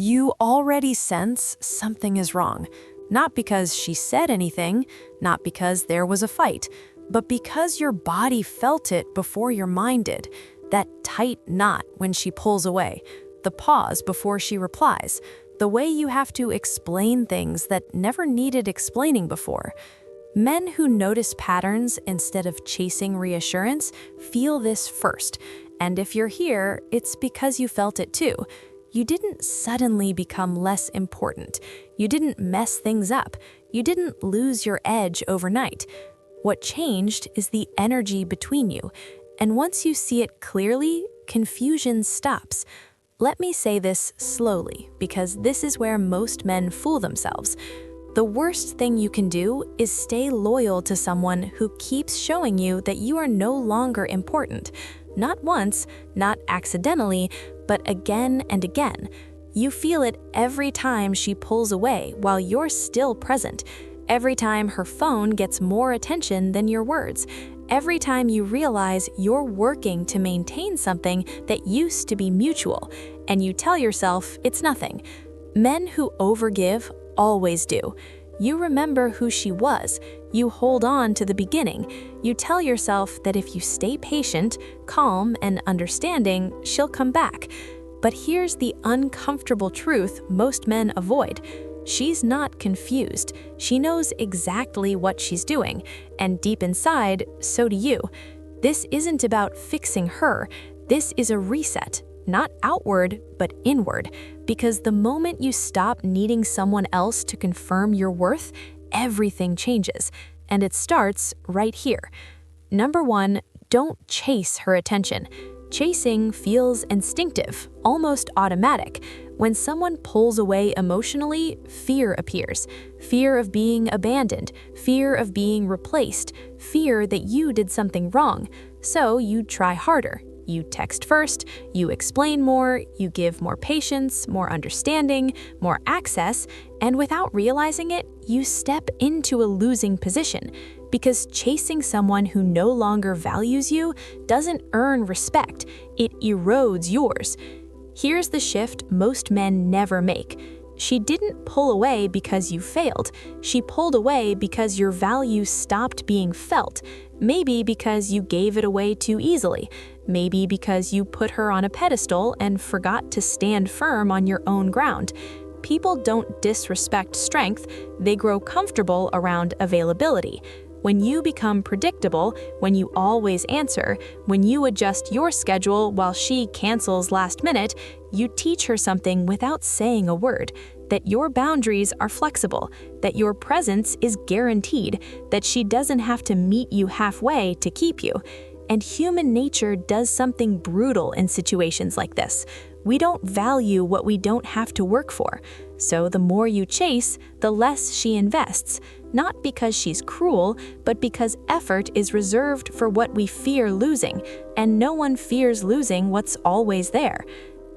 You already sense something is wrong, not because she said anything, not because there was a fight, but because your body felt it before your mind did. That tight knot when she pulls away, the pause before she replies, the way you have to explain things that never needed explaining before. Men who notice patterns instead of chasing reassurance feel this first, and if you're here, it's because you felt it too. You didn't suddenly become less important. You didn't mess things up. You didn't lose your edge overnight. What changed is the energy between you, and once you see it clearly, confusion stops. Let me say this slowly, because this is where most men fool themselves. The worst thing you can do is stay loyal to someone who keeps showing you that you are no longer important. Not once, not accidentally, but again and again. You feel it every time she pulls away while you're still present. Every time her phone gets more attention than your words. Every time you realize you're working to maintain something that used to be mutual, and you tell yourself it's nothing. Men who overgive always do. You remember who she was. You hold on to the beginning. You tell yourself that if you stay patient, calm, and understanding, she'll come back. But here's the uncomfortable truth most men avoid. She's not confused. She knows exactly what she's doing, and deep inside, so do you. This isn't about fixing her. This is a reset, not outward, but inward. Because the moment you stop needing someone else to confirm your worth, everything changes. And it starts right here. Number 1, don't chase her attention. Chasing feels instinctive, almost automatic. When someone pulls away emotionally, fear appears. Fear of being abandoned, fear of being replaced, fear that you did something wrong. So you try harder. You text first, you explain more, you give more patience, more understanding, more access, and without realizing it, you step into a losing position. Because chasing someone who no longer values you doesn't earn respect, it erodes yours. Here's the shift most men never make. She didn't pull away because you failed. She pulled away because your value stopped being felt. Maybe because you gave it away too easily. Maybe because you put her on a pedestal and forgot to stand firm on your own ground. People don't disrespect strength, they grow comfortable around availability. When you become predictable, when you always answer, when you adjust your schedule while she cancels last minute, you teach her something without saying a word, that your boundaries are flexible, that your presence is guaranteed, that she doesn't have to meet you halfway to keep you. And human nature does something brutal in situations like this. We don't value what we don't have to work for. So the more you chase, the less she invests. Not because she's cruel, but because effort is reserved for what we fear losing, and no one fears losing what's always there.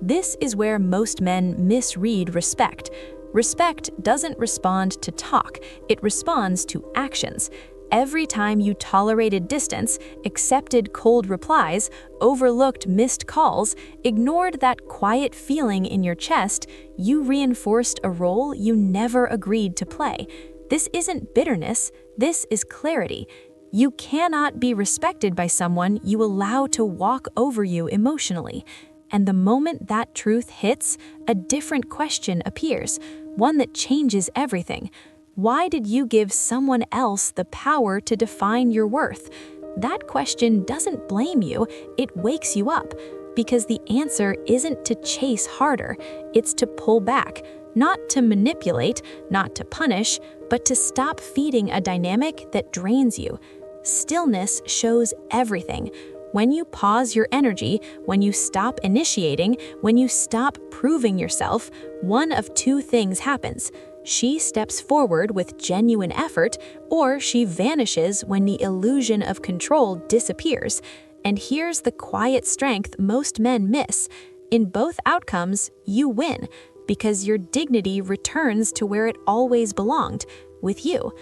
This is where most men misread respect. Respect doesn't respond to talk, it responds to actions. Every time you tolerated distance, accepted cold replies, overlooked missed calls, ignored that quiet feeling in your chest, you reinforced a role you never agreed to play. This isn't bitterness, this is clarity. You cannot be respected by someone you allow to walk over you emotionally. And the moment that truth hits, a different question appears, one that changes everything. Why did you give someone else the power to define your worth? That question doesn't blame you, it wakes you up. Because the answer isn't to chase harder, it's to pull back. Not to manipulate, not to punish, but to stop feeding a dynamic that drains you. Stillness shows everything. When you pause your energy, when you stop initiating, when you stop proving yourself, one of two things happens. She steps forward with genuine effort, or she vanishes when the illusion of control disappears. And here's the quiet strength most men miss. In both outcomes, you win, because your dignity returns to where it always belonged, with you.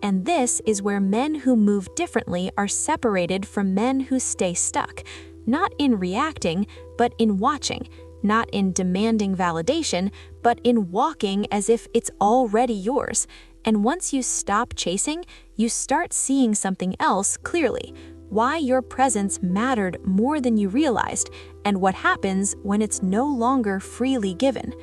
And this is where men who move differently are separated from men who stay stuck, not in reacting, but in watching. not in demanding validation, but in walking as if it's already yours. And once you stop chasing, you start seeing something else clearly, why your presence mattered more than you realized, and what happens when it's no longer freely given.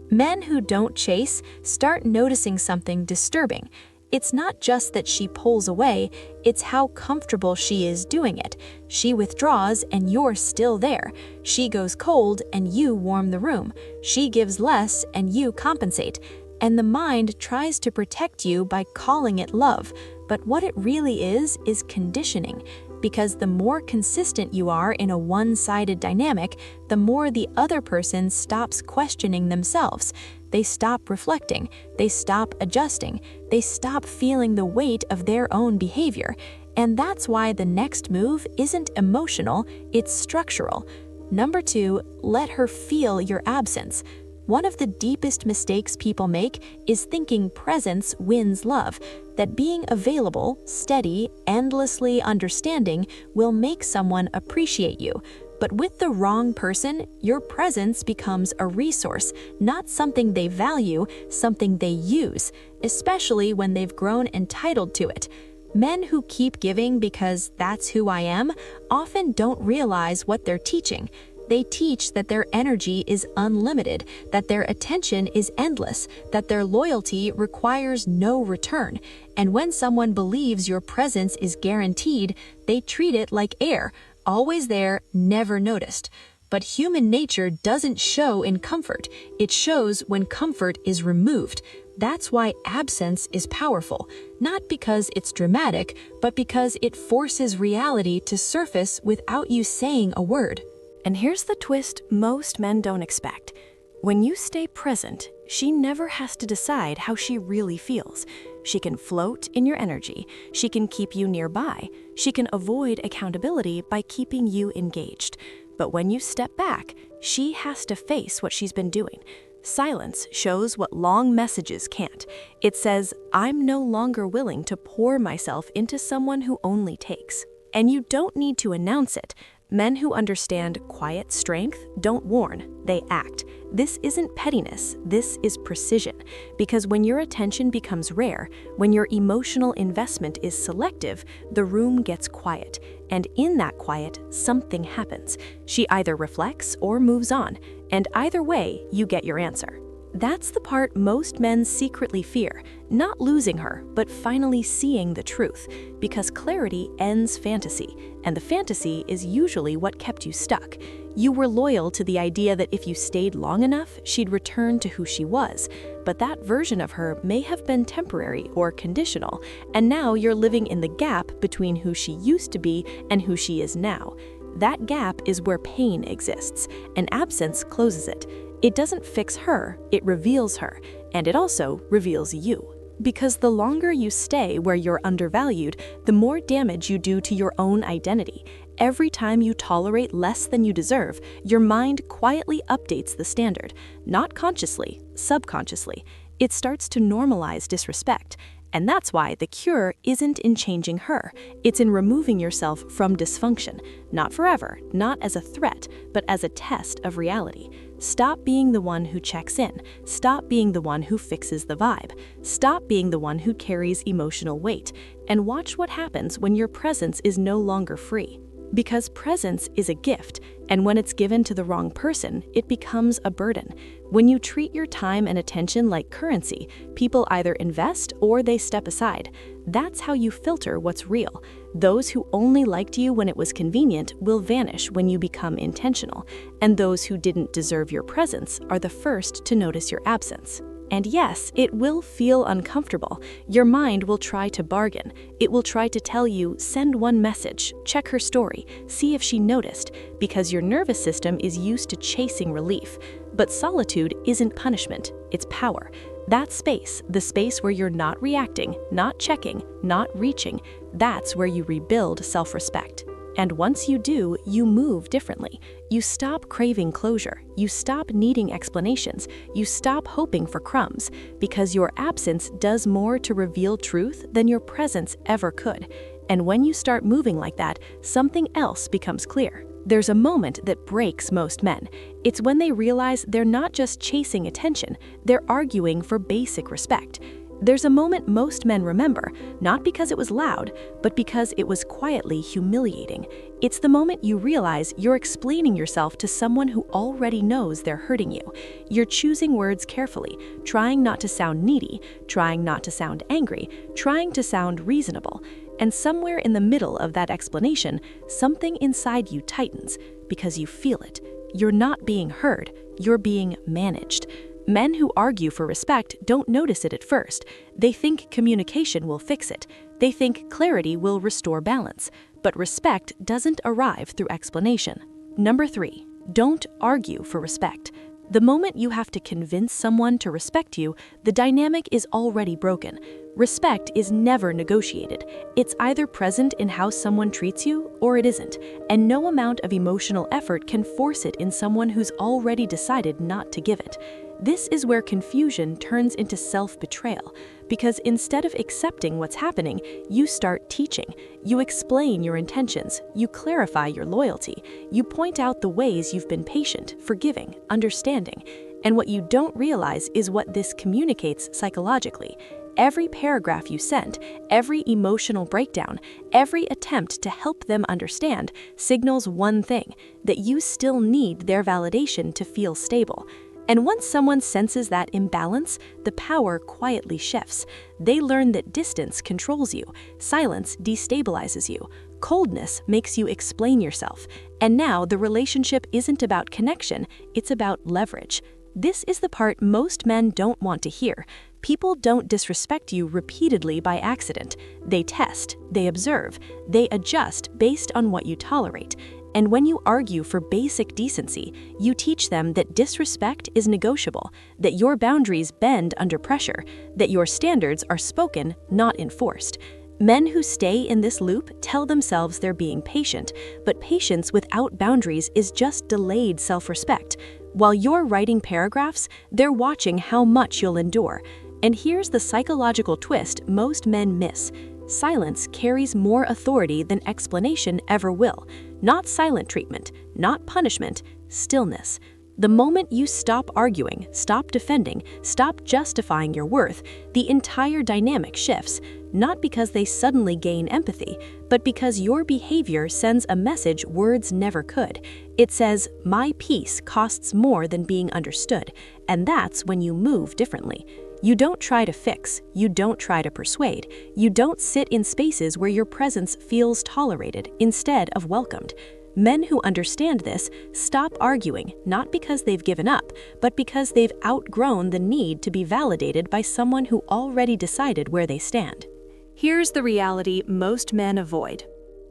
Men who don't chase start noticing something disturbing. It's not just that she pulls away, it's how comfortable she is doing it. She withdraws and you're still there. She goes cold and you warm the room. She gives less and you compensate. And the mind tries to protect you by calling it love, but what it really is conditioning. Because the more consistent you are in a one-sided dynamic, the more the other person stops questioning themselves. They stop reflecting, they stop adjusting, they stop feeling the weight of their own behavior. And that's why the next move isn't emotional, it's structural. Number 2, let her feel your absence. One of the deepest mistakes people make is thinking presence wins love, that being available, steady, endlessly understanding will make someone appreciate you. But with the wrong person, your presence becomes a resource, not something they value, something they use, especially when they've grown entitled to it. Men who keep giving because that's who I am often don't realize what they're teaching. They teach that their energy is unlimited, that their attention is endless, that their loyalty requires no return. And when someone believes your presence is guaranteed, they treat it like air, always there, never noticed. But human nature doesn't show in comfort. It shows when comfort is removed. That's why absence is powerful, not because it's dramatic, but because it forces reality to surface without you saying a word. And here's the twist most men don't expect. When you stay present, she never has to decide how she really feels. She can float in your energy. She can keep you nearby. She can avoid accountability by keeping you engaged. But when you step back, she has to face what she's been doing. Silence shows what long messages can't. It says, I'm no longer willing to pour myself into someone who only takes. And you don't need to announce it. Men who understand quiet strength don't warn, they act. This isn't pettiness, this is precision. Because when your attention becomes rare, when your emotional investment is selective, the room gets quiet. And in that quiet, something happens. She either reflects or moves on. And either way, you get your answer. That's the part most men secretly fear, not losing her, but finally seeing the truth, because clarity ends fantasy, and the fantasy is usually what kept you stuck. You were loyal to the idea that if you stayed long enough, she'd return to who she was, but that version of her may have been temporary or conditional, and now you're living in the gap between who she used to be and who she is now. That gap is where pain exists, and absence closes it. It doesn't fix her, it reveals her, and it also reveals you. Because the longer you stay where you're undervalued, the more damage you do to your own identity. Every time you tolerate less than you deserve, your mind quietly updates the standard, not consciously, subconsciously. It starts to normalize disrespect. And that's why the cure isn't in changing her, it's in removing yourself from dysfunction. Not forever, not as a threat, but as a test of reality. Stop being the one who checks in. Stop being the one who fixes the vibe. Stop being the one who carries emotional weight. And watch what happens when your presence is no longer free. Because presence is a gift, and when it's given to the wrong person, it becomes a burden. When you treat your time and attention like currency, people either invest or they step aside. That's how you filter what's real. Those who only liked you when it was convenient will vanish when you become intentional, and those who didn't deserve your presence are the first to notice your absence. And yes, it will feel uncomfortable. Your mind will try to bargain. It will try to tell you, send one message, check her story, see if she noticed, because your nervous system is used to chasing relief. But solitude isn't punishment, it's power. That space, the space where you're not reacting, not checking, not reaching, that's where you rebuild self-respect. And once you do, you move differently. You stop craving closure. You stop needing explanations. You stop hoping for crumbs, because your absence does more to reveal truth than your presence ever could. And when you start moving like that, something else becomes clear. There's a moment that breaks most men. It's when they realize they're not just chasing attention, they're arguing for basic respect. There's a moment most men remember, not because it was loud, but because it was quietly humiliating. It's the moment you realize you're explaining yourself to someone who already knows they're hurting you. You're choosing words carefully, trying not to sound needy, trying not to sound angry, trying to sound reasonable. And somewhere in the middle of that explanation, something inside you tightens because you feel it. You're not being heard, you're being managed. Men who argue for respect don't notice it at first. They think communication will fix it. They think clarity will restore balance. But respect doesn't arrive through explanation. Number 3, don't argue for respect. The moment you have to convince someone to respect you, the dynamic is already broken. Respect is never negotiated. It's either present in how someone treats you or it isn't, and no amount of emotional effort can force it in someone who's already decided not to give it. This is where confusion turns into self-betrayal, because instead of accepting what's happening, you start teaching. You explain your intentions, you clarify your loyalty, you point out the ways you've been patient, forgiving, understanding. And what you don't realize is what this communicates psychologically. Every paragraph you send, every emotional breakdown, every attempt to help them understand signals one thing, that you still need their validation to feel stable. And once someone senses that imbalance, the power quietly shifts. They learn that distance controls you, silence destabilizes you, coldness makes you explain yourself. And now the relationship isn't about connection, it's about leverage. This is the part most men don't want to hear. People don't disrespect you repeatedly by accident. They test, they observe, they adjust based on what you tolerate. And when you argue for basic decency, you teach them that disrespect is negotiable, that your boundaries bend under pressure, that your standards are spoken, not enforced. Men who stay in this loop tell themselves they're being patient, but patience without boundaries is just delayed self-respect. While you're writing paragraphs, they're watching how much you'll endure. And here's the psychological twist most men miss. Silence carries more authority than explanation ever will. Not silent treatment, not punishment, stillness. The moment you stop arguing, stop defending, stop justifying your worth, the entire dynamic shifts, not because they suddenly gain empathy, but because your behavior sends a message words never could. It says, my peace costs more than being understood, and that's when you move differently. You don't try to fix, you don't try to persuade, you don't sit in spaces where your presence feels tolerated instead of welcomed. Men who understand this stop arguing, not because they've given up, but because they've outgrown the need to be validated by someone who already decided where they stand. Here's the reality most men avoid.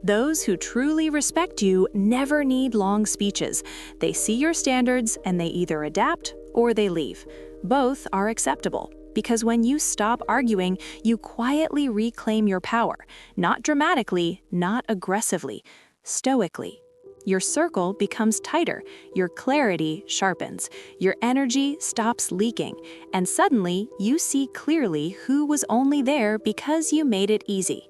Those who truly respect you never need long speeches. They see your standards and they either adapt or they leave. Both are acceptable. Because when you stop arguing, you quietly reclaim your power, not dramatically, not aggressively, stoically. Your circle becomes tighter, your clarity sharpens, your energy stops leaking, and suddenly you see clearly who was only there because you made it easy.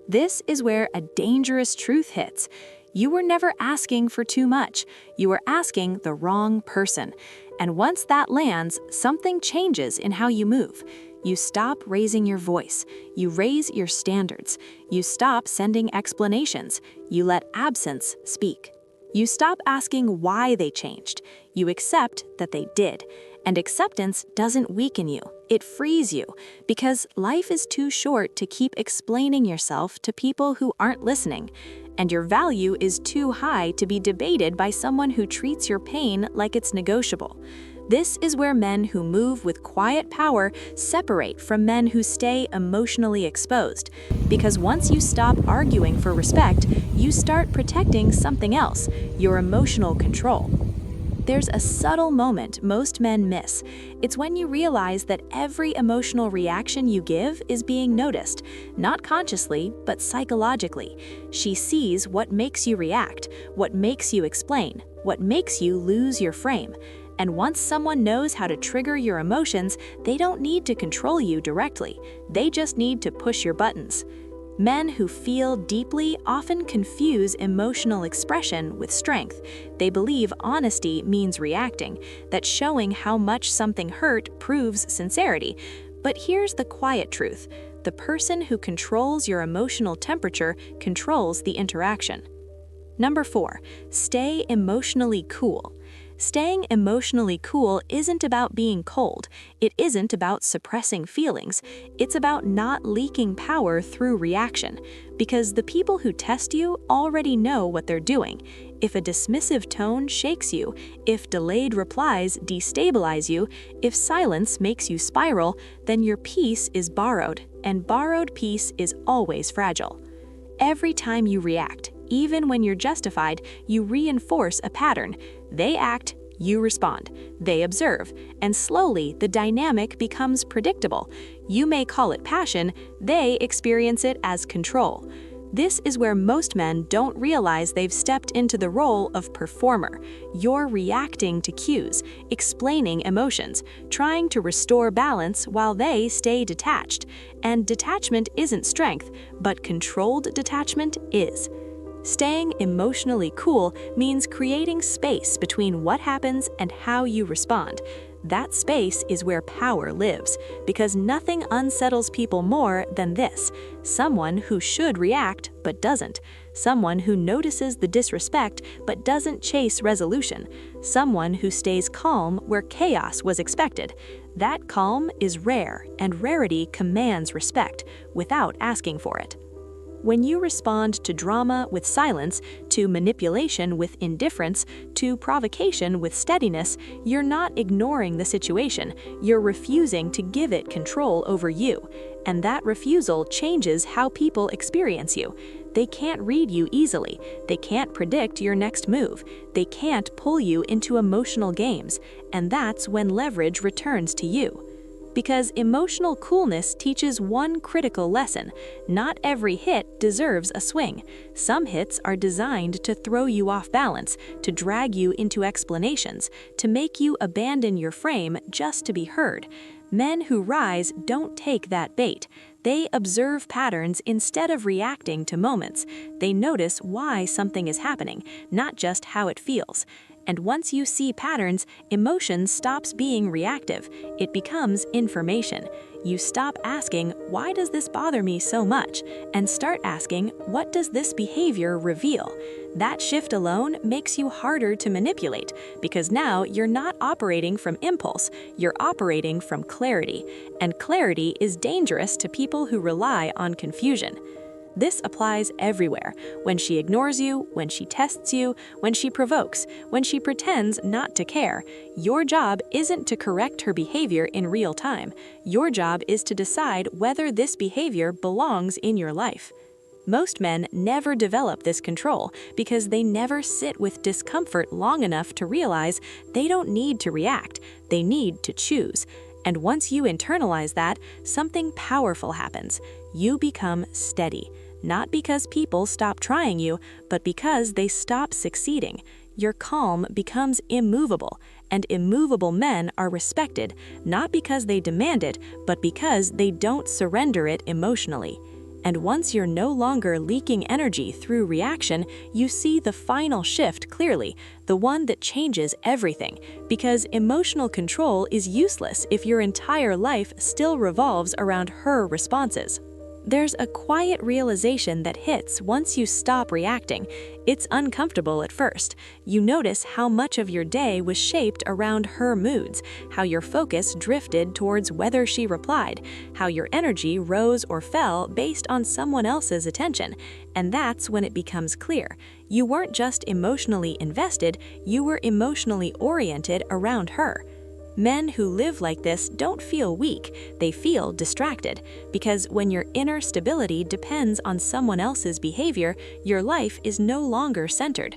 This is where a dangerous truth hits. You were never asking for too much. You were asking the wrong person. And once that lands, something changes in how you move. You stop raising your voice. You raise your standards. You stop sending explanations. You let absence speak. You stop asking why they changed. You accept that they did. And acceptance doesn't weaken you. It frees you. Because life is too short to keep explaining yourself to people who aren't listening. And your value is too high to be debated by someone who treats your pain like it's negotiable. This is where men who move with quiet power separate from men who stay emotionally exposed. Because once you stop arguing for respect, you start protecting something else, your emotional control. There's a subtle moment most men miss. It's when you realize that every emotional reaction you give is being noticed, not consciously, but psychologically. She sees what makes you react, what makes you explain, what makes you lose your frame. And once someone knows how to trigger your emotions, they don't need to control you directly. They just need to push your buttons. Men who feel deeply often confuse emotional expression with strength. They believe honesty means reacting, that showing how much something hurt proves sincerity. But here's the quiet truth. The person who controls your emotional temperature controls the interaction. Number 4, stay emotionally cool. Staying emotionally cool isn't about being cold. It isn't about suppressing feelings. It's about not leaking power through reaction. Because the people who test you already know what they're doing. If a dismissive tone shakes you, if delayed replies destabilize you, if silence makes you spiral, then your peace is borrowed, and borrowed peace is always fragile. Every time you react, even when you're justified, you reinforce a pattern. They act, you respond. They observe, and slowly the dynamic becomes predictable. You may call it passion, they experience it as control. This is where most men don't realize they've stepped into the role of performer. You're reacting to cues, explaining emotions, trying to restore balance while they stay detached. And detachment isn't strength, but controlled detachment is. Staying emotionally cool means creating space between what happens and how you respond. That space is where power lives, because nothing unsettles people more than this: someone who should react but doesn't, someone who notices the disrespect but doesn't chase resolution, someone who stays calm where chaos was expected. That calm is rare, and rarity commands respect without asking for it. When you respond to drama with silence, to manipulation with indifference, to provocation with steadiness, you're not ignoring the situation, you're refusing to give it control over you. And that refusal changes how people experience you. They can't read you easily, they can't predict your next move, they can't pull you into emotional games, and that's when leverage returns to you. Because emotional coolness teaches one critical lesson: not every hit deserves a swing. Some hits are designed to throw you off balance, to drag you into explanations, to make you abandon your frame just to be heard. Men who rise don't take that bait. They observe patterns instead of reacting to moments. They notice why something is happening, not just how it feels. And once you see patterns, emotion stops being reactive. It becomes information. You stop asking, "Why does this bother me so much?" and start asking, "What does this behavior reveal?" That shift alone makes you harder to manipulate, because now you're not operating from impulse, you're operating from clarity. And clarity is dangerous to people who rely on confusion. This applies everywhere: when she ignores you, when she tests you, when she provokes, when she pretends not to care. Your job isn't to correct her behavior in real time. Your job is to decide whether this behavior belongs in your life. Most men never develop this control because they never sit with discomfort long enough to realize they don't need to react, they need to choose. And once you internalize that, something powerful happens. You become steady. Not because people stop trying you, but because they stop succeeding. Your calm becomes immovable, and immovable men are respected, not because they demand it, but because they don't surrender it emotionally. And once you're no longer leaking energy through reaction, you see the final shift clearly, the one that changes everything, because emotional control is useless if your entire life still revolves around her responses. There's a quiet realization that hits once you stop reacting. It's uncomfortable at first. You notice how much of your day was shaped around her moods, how your focus drifted towards whether she replied, how your energy rose or fell based on someone else's attention. And that's when it becomes clear. You weren't just emotionally invested, you were emotionally oriented around her. Men who live like this don't feel weak, they feel distracted, because when your inner stability depends on someone else's behavior, your life is no longer centered.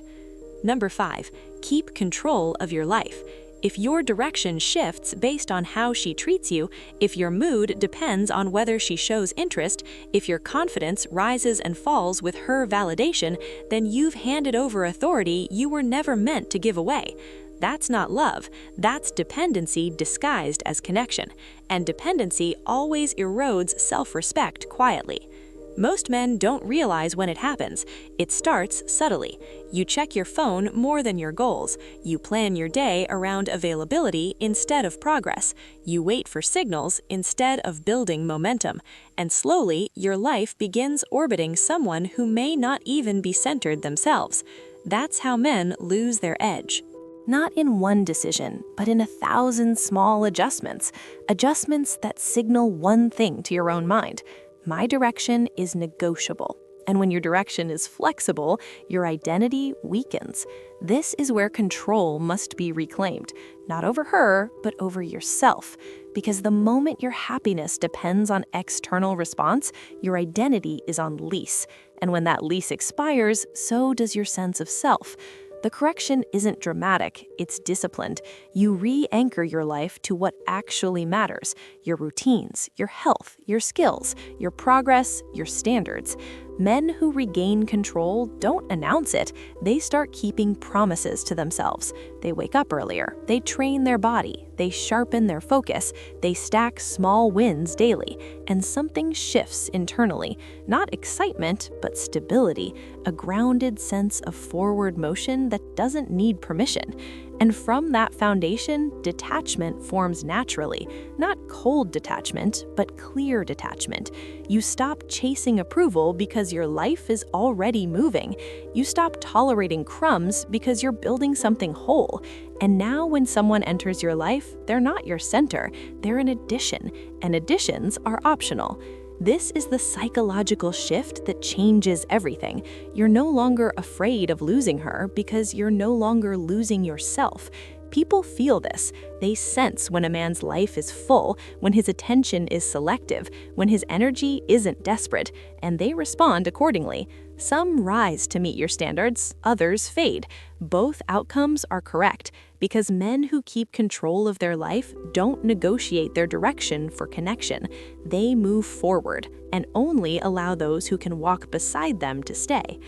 Number 5, keep control of your life. If your direction shifts based on how she treats you, if your mood depends on whether she shows interest, if your confidence rises and falls with her validation, then you've handed over authority you were never meant to give away. That's not love, that's dependency disguised as connection, and dependency always erodes self-respect quietly. Most men don't realize when it happens. It starts subtly. You check your phone more than your goals. You plan your day around availability instead of progress. You wait for signals instead of building momentum. And slowly, your life begins orbiting someone who may not even be centered themselves. That's how men lose their edge. Not in one decision, but in 1,000 small adjustments. Adjustments that signal one thing to your own mind. My direction is negotiable. And when your direction is flexible, your identity weakens. This is where control must be reclaimed, not over her, but over yourself. Because the moment your happiness depends on external response, your identity is on lease. And when that lease expires, so does your sense of self. The correction isn't dramatic, it's disciplined. You re-anchor your life to what actually matters: your routines, your health, your skills, your progress, your standards. Men who regain control don't announce it, they start keeping promises to themselves. They wake up earlier, they train their body, they sharpen their focus, they stack small wins daily, and something shifts internally. Not excitement, but stability, a grounded sense of forward motion that doesn't need permission. And from that foundation, detachment forms naturally. Not cold detachment, but clear detachment. You stop chasing approval because your life is already moving. You stop tolerating crumbs because you're building something whole. And now when someone enters your life, they're not your center, they're an addition, and additions are optional. This is the psychological shift that changes everything. You're no longer afraid of losing her because you're no longer losing yourself. People feel this. They sense when a man's life is full, when his attention is selective, when his energy isn't desperate, and they respond accordingly. Some rise to meet your standards, others fade. Both outcomes are correct, because men who keep control of their life don't negotiate their direction for connection. They move forward and only allow those who can walk beside them to stay.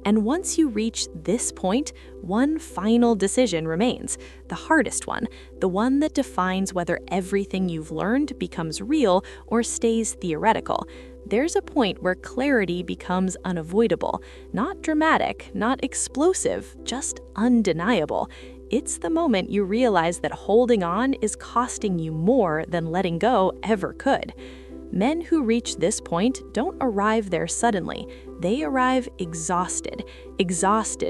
And once you reach this point, one final decision remains, the hardest one, the one that defines whether everything you've learned becomes real or stays theoretical. There's a point where clarity becomes unavoidable, not dramatic, not explosive, just undeniable. It's the moment you realize that holding on is costing you more than letting go ever could. Men who reach this point don't arrive there suddenly. They arrive exhausted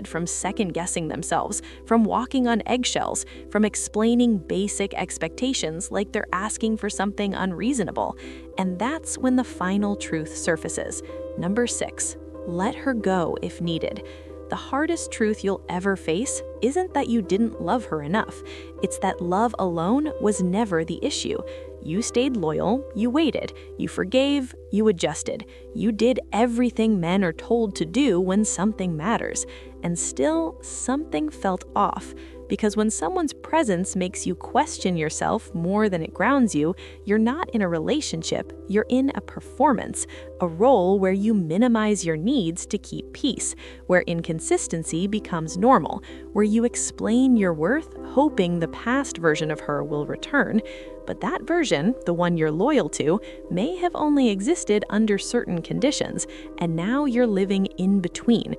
from second-guessing themselves, from walking on eggshells, from explaining basic expectations like they're asking for something unreasonable. And that's when the final truth surfaces. Number 6, let her go if needed. The hardest truth you'll ever face isn't that you didn't love her enough. It's that love alone was never the issue. You stayed loyal, you waited, you forgave, you adjusted. You did everything men are told to do when something matters. And still, something felt off. Because when someone's presence makes you question yourself more than it grounds you, you're not in a relationship, you're in a performance, a role where you minimize your needs to keep peace, where inconsistency becomes normal, where you explain your worth hoping the past version of her will return. But that version, the one you're loyal to, may have only existed under certain conditions, and now you're living in between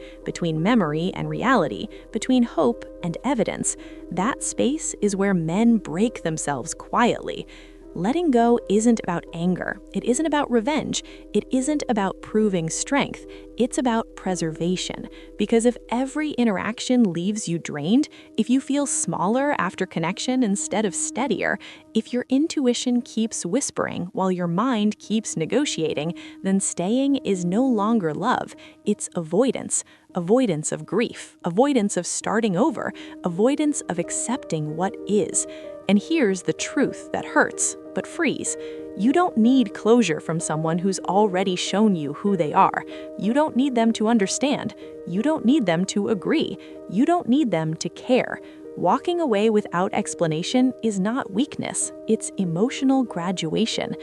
memory and reality, between hope and evidence. That space is where men break themselves quietly. Letting go isn't about anger. It isn't about revenge. It isn't about proving strength. It's about preservation. Because if every interaction leaves you drained, if you feel smaller after connection instead of steadier, if your intuition keeps whispering while your mind keeps negotiating, then staying is no longer love. It's avoidance. Avoidance of grief, avoidance of starting over, avoidance of accepting what is. And here's the truth that hurts, but frees. You don't need closure from someone who's already shown you who they are. You don't need them to understand. You don't need them to agree. You don't need them to care. Walking away without explanation is not weakness, it's emotional graduation.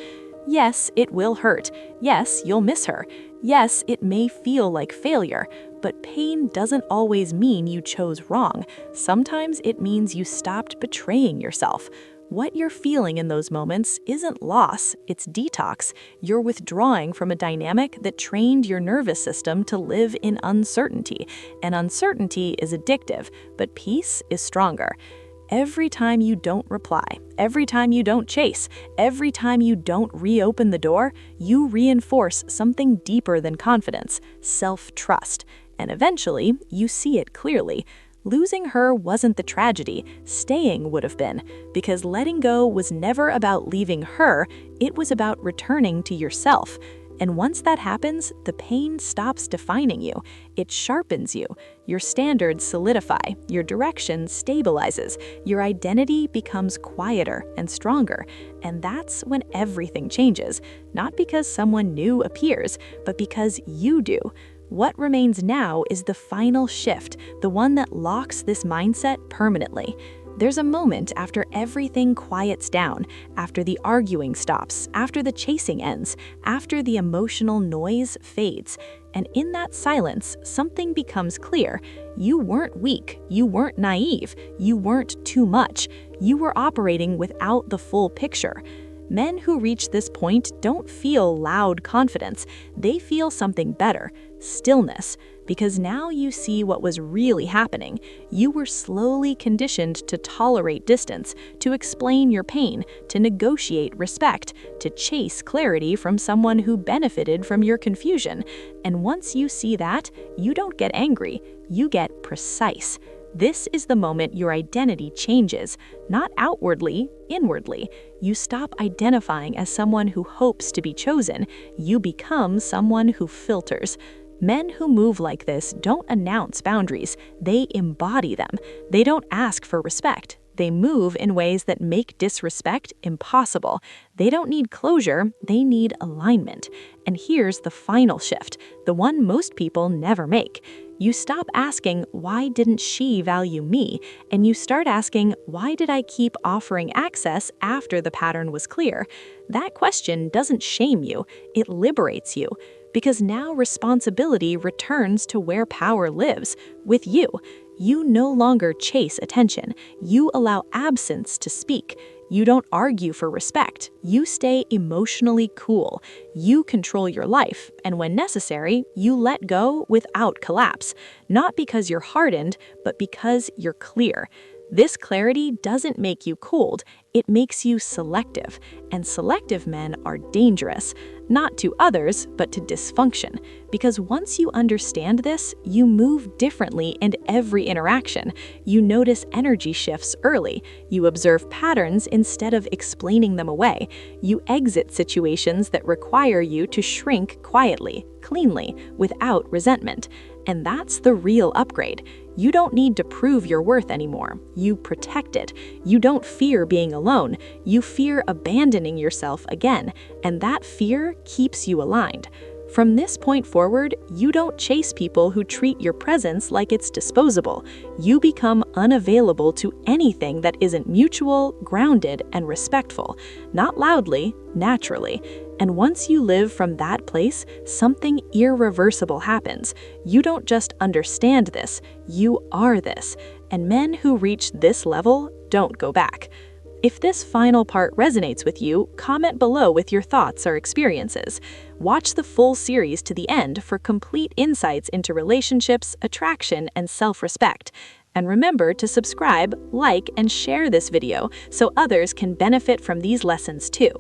Yes, it will hurt. Yes, you'll miss her. Yes, it may feel like failure, but pain doesn't always mean you chose wrong. Sometimes it means you stopped betraying yourself. What you're feeling in those moments isn't loss, it's detox. You're withdrawing from a dynamic that trained your nervous system to live in uncertainty. And uncertainty is addictive, but peace is stronger. Every time you don't reply, every time you don't chase, every time you don't reopen the door, you reinforce something deeper than confidence, self-trust. And eventually, you see it clearly. Losing her wasn't the tragedy, staying would have been, because letting go was never about leaving her, it was about returning to yourself. And once that happens, the pain stops defining you. It sharpens you. Your standards solidify. Your direction stabilizes. Your identity becomes quieter and stronger. And that's when everything changes. Not because someone new appears, but because you do. What remains now is the final shift, the one that locks this mindset permanently. There's a moment after everything quiets down, after the arguing stops, after the chasing ends, after the emotional noise fades. And in that silence, something becomes clear. You weren't weak, you weren't naive, you weren't too much. You were operating without the full picture. Men who reach this point don't feel loud confidence. They feel something better, stillness, because now you see what was really happening. You were slowly conditioned to tolerate distance, to explain your pain, to negotiate respect, to chase clarity from someone who benefited from your confusion. And once you see that, you don't get angry, you get precise. This is the moment your identity changes, not outwardly, inwardly. You stop identifying as someone who hopes to be chosen. You become someone who filters. Men who move like this don't announce boundaries, they embody them. They don't ask for respect. They move in ways that make disrespect impossible. They don't need closure, they need alignment. And here's the final shift, the one most people never make. You stop asking, why didn't she value me? And you start asking, why did I keep offering access after the pattern was clear? That question doesn't shame you, it liberates you. Because now responsibility returns to where power lives, with you. You no longer chase attention. You allow absence to speak. You don't argue for respect. You stay emotionally cool. You control your life, and when necessary, you let go without collapse. Not because you're hardened, but because you're clear. This clarity doesn't make you cold, it makes you selective, and selective men are dangerous, not to others, but to dysfunction, because once you understand this, you move differently in every interaction. You notice energy shifts early, you observe patterns instead of explaining them away, you exit situations that require you to shrink quietly, cleanly, without resentment. And that's the real upgrade. You don't need to prove your worth anymore. You protect it. You don't fear being alone. You fear abandoning yourself again, and that fear keeps you aligned. From this point forward, you don't chase people who treat your presence like it's disposable. You become unavailable to anything that isn't mutual, grounded, and respectful. Not loudly, naturally. And once you live from that place, something irreversible happens. You don't just understand this, you are this. And men who reach this level don't go back. If this final part resonates with you, comment below with your thoughts or experiences. Watch the full series to the end for complete insights into relationships, attraction, and self-respect. And remember to subscribe, like, and share this video so others can benefit from these lessons too.